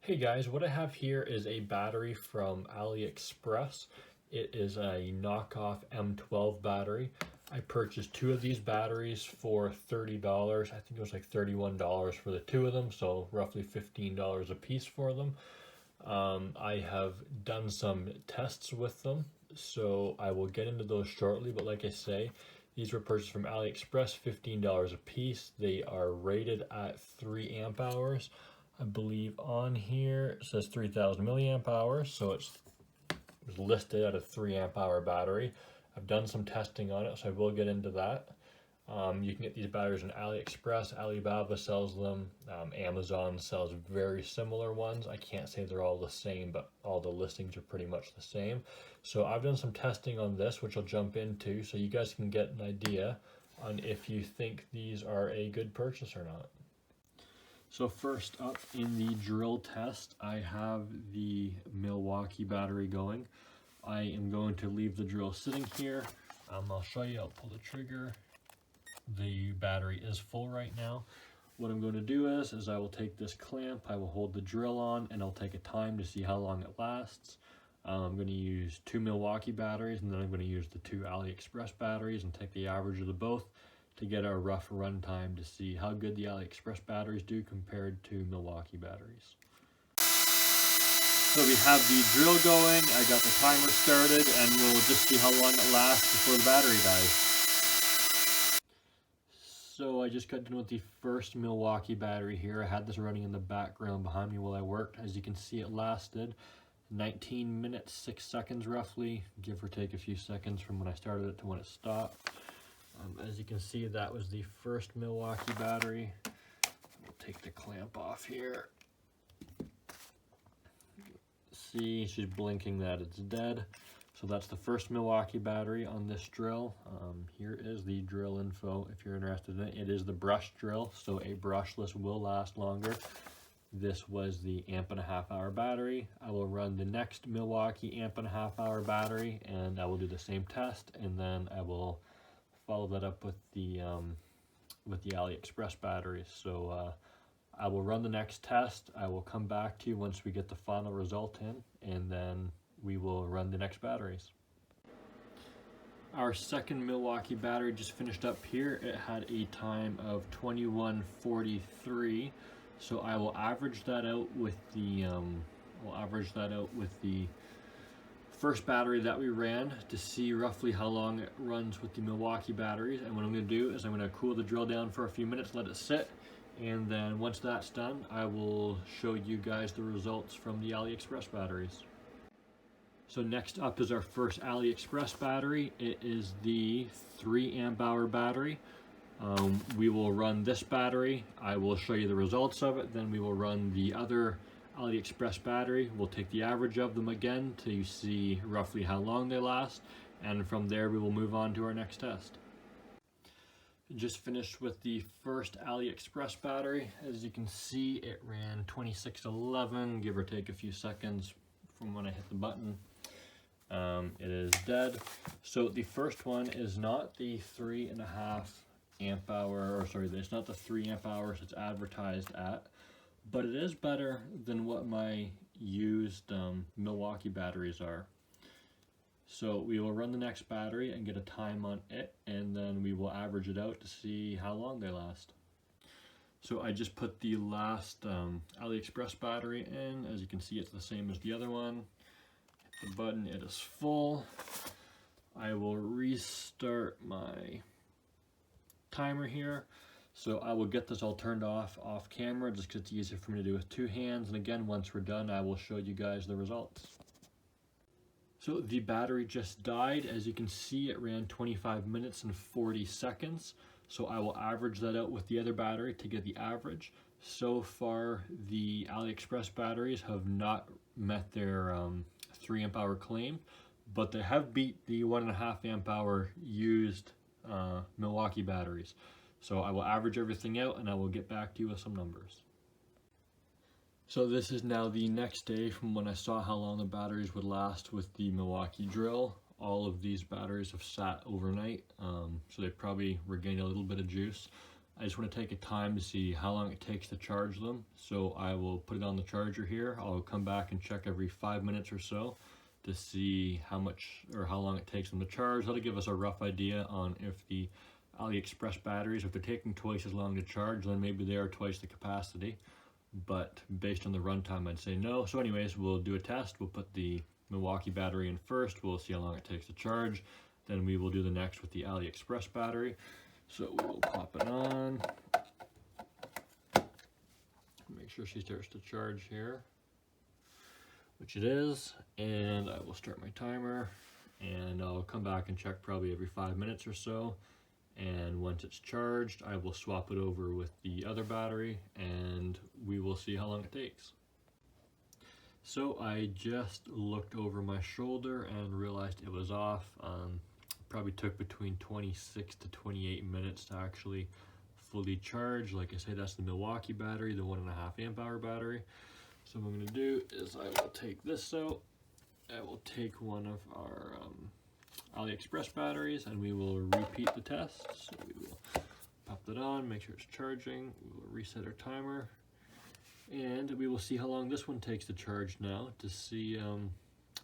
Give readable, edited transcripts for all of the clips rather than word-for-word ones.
Hey guys, what I have here is a battery from AliExpress. It is a knockoff M12 battery. I purchased two of these batteries for $30. I think it was like $31 for the two of them, so roughly $15 a piece for them. I have done some tests with them, so I will get into those shortly, but like I say, these were purchased from AliExpress, $15 a piece. They are rated at 3 amp hours. I believe on here it says 3000 milliamp hours, so it was listed at a 3 amp hour battery. I've done some testing on it, so I will get into that. You can get these batteries on AliExpress. Alibaba sells them. Amazon sells very similar ones. I can't say they're all the same, but all the listings are pretty much the same. So I've done some testing on this, which I'll jump into, so you guys can get an idea on if you think these are a good purchase or not. So first up in the drill test, I have the Milwaukee battery going. I am going to leave the drill sitting here. I'll show you, I'll pull the trigger. The battery is full right now. What I'm going to do is I will take this clamp, I will hold the drill on, and I'll take a time to see how long it lasts. I'm going to use two Milwaukee batteries, and then I'm going to use the two AliExpress batteries and take the average of the both to get a rough run time to see how good the AliExpress batteries do compared to Milwaukee batteries. So we have the drill going, I got the timer started, and we'll just see how long it lasts before the battery dies. So I just got done with the first Milwaukee battery here. I had this running in the background behind me while I worked. As you can see, it lasted 19 minutes, 6 seconds roughly, give or take a few seconds from when I started it to when it stopped. As you can see, that was the first Milwaukee battery. We'll take the clamp off here. See, she's blinking that it's dead. So that's the first Milwaukee battery on this drill. Here is the drill info if you're interested in it. It is the brush drill, so a brushless will last longer. This was the 1.5 amp hour battery. I will run the next Milwaukee 1.5 amp hour battery, and I will do the same test, and then I will follow that up with the AliExpress batteries. So I will run the next test. I will come back to you once we get the final result in, and then we will run the next batteries. Our second Milwaukee battery just finished up here. It had a time of 21:43. So I will average that out with the first battery that we ran to see roughly how long it runs with the Milwaukee batteries. And what I'm going to do is I'm going to cool the drill down for a few minutes, let it sit, and then once that's done, I will show you guys the results from the AliExpress batteries. So next up is our first AliExpress battery. It is the 3 amp hour battery. We will run this battery. I will show you the results of it. Then we will run the other AliExpress battery. We'll take the average of them again to see roughly how long they last, and from there we will move on to our next test. Just finished with the first AliExpress battery. As you can see, it ran 26:11, give or take a few seconds from when I hit the button. It is dead. So the first one is not the 3.5 amp hour, or sorry, it's not the 3 amp hours it's advertised at, but it is better than what my used Milwaukee batteries are. So we will run the next battery and get a time on it, and then we will average it out to see how long they last. So I just put the last AliExpress battery in. As you can see, it's the same as the other one. Hit the button, it is full. I will restart my timer here. So I will get this all turned off camera just because it's easier for me to do with two hands. And again, once we're done, I will show you guys the results. So the battery just died. As you can see, it ran 25 minutes and 40 seconds. So I will average that out with the other battery to get the average. So far, the AliExpress batteries have not met their 3 amp hour claim, but they have beat the 1.5 amp hour used Milwaukee batteries. So I will average everything out and I will get back to you with some numbers. So this is now the next day from when I saw how long the batteries would last with the Milwaukee drill. All of these batteries have sat overnight, so they probably regained a little bit of juice. I just want to take a time to see how long it takes to charge them. So I will put it on the charger here. I'll come back and check every 5 minutes or so to see how much or how long it takes them to charge. That'll give us a rough idea on if the AliExpress batteries, if they're taking twice as long to charge, then maybe they are twice the capacity. But based on the runtime, I'd say no. So anyways, we'll do a test. We'll put the Milwaukee battery in first. We'll see how long it takes to charge. Then we will do the next with the AliExpress battery. So we'll pop it on. Make sure she starts to charge here, which it is. And I will start my timer, and I'll come back and check probably every 5 minutes or so. And once it's charged, I will swap it over with the other battery, and we will see how long it takes. So I just looked over my shoulder and realized it was off. Probably took between 26 to 28 minutes to actually fully charge. Like I say, that's the Milwaukee battery, the 1.5 amp hour battery. So what I'm going to do is I will take this out. I will take one of our AliExpress batteries, and we will repeat the test. So we will pop that on, make sure it's charging. We will reset our timer, and we will see how long this one takes to charge now to see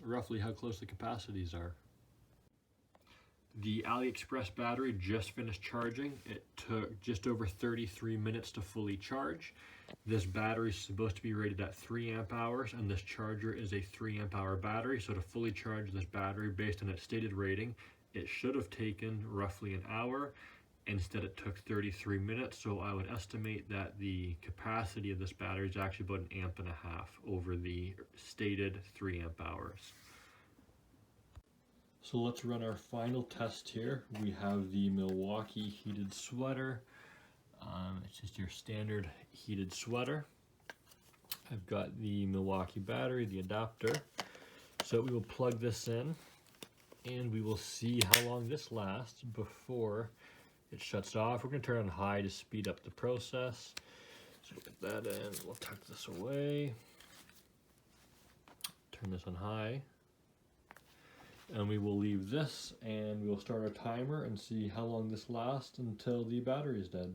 roughly how close the capacities are. The AliExpress battery just finished charging. It took just over 33 minutes to fully charge. This battery is supposed to be rated at 3 amp hours, and this charger is a 3 amp hour battery. So to fully charge this battery based on its stated rating, it should have taken roughly an hour. Instead, it took 33 minutes. So I would estimate that the capacity of this battery is actually about 1.5 amps over the stated 3 amp hours. So let's run our final test here. We have the Milwaukee heated sweater. It's just your standard heated sweater. I've got the Milwaukee battery, the adapter. So we will plug this in, and we will see how long this lasts before it shuts off. We're going to turn on high to speed up the process. So we'll get that in. We'll tuck this away. Turn this on high. And we will leave this, and we'll start our timer and see how long this lasts until the battery is dead.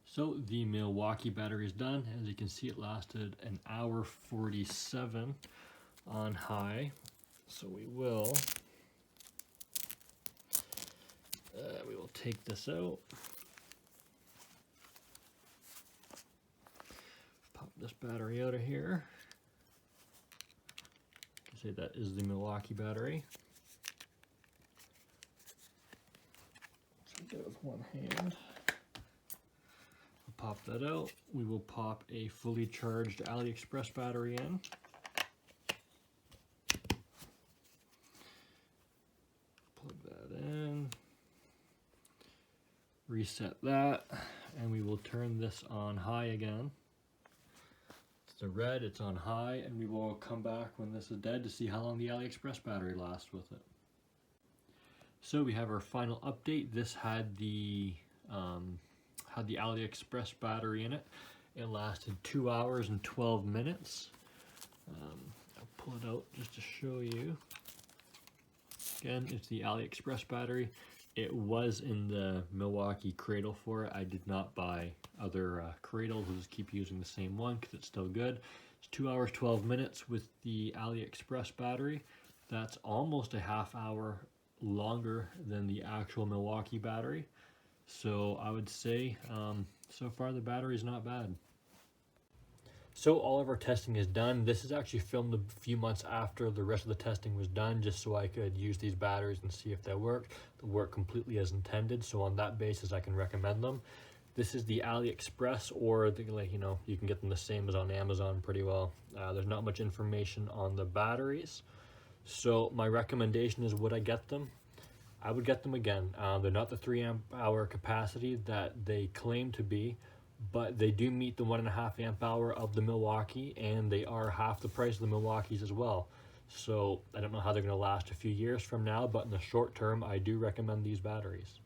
So the Milwaukee battery is done. As you can see, it lasted 1 hour 47 on high. So we will take this out. Pop this battery out of here. Say that is the Milwaukee battery. So do it with one hand. We'll pop that out. We will pop a fully charged AliExpress battery in. Plug that in. Reset that, and we will turn this on high again. The red, it's on high, and we will come back when this is dead to see how long the AliExpress battery lasts with it. So we have our final update. This had the AliExpress battery in it. It lasted 2 hours and 12 minutes. I'll pull it out just to show you. Again, it's the AliExpress battery. It was in the Milwaukee cradle for it. I did not buy other cradles. I'll just keep using the same one because it's still good. It's 2 hours, 12 minutes with the AliExpress battery. That's almost a half hour longer than the actual Milwaukee battery. So I would say so far the battery is not bad. So all of our testing is done. This is actually filmed a few months after the rest of the testing was done, just so I could use these batteries and see if they worked. They work completely as intended, so on that basis I can recommend them. This is the AliExpress, or you can get them the same as on Amazon pretty well. There's not much information on the batteries, so my recommendation is, would I get them? I would get them again. They're not the 3 amp hour capacity that they claim to be, but they do meet the 1.5 amp hour of the Milwaukee, and they are half the price of the Milwaukees as well. So I don't know how they're going to last a few years from now, but in the short term, I do recommend these batteries.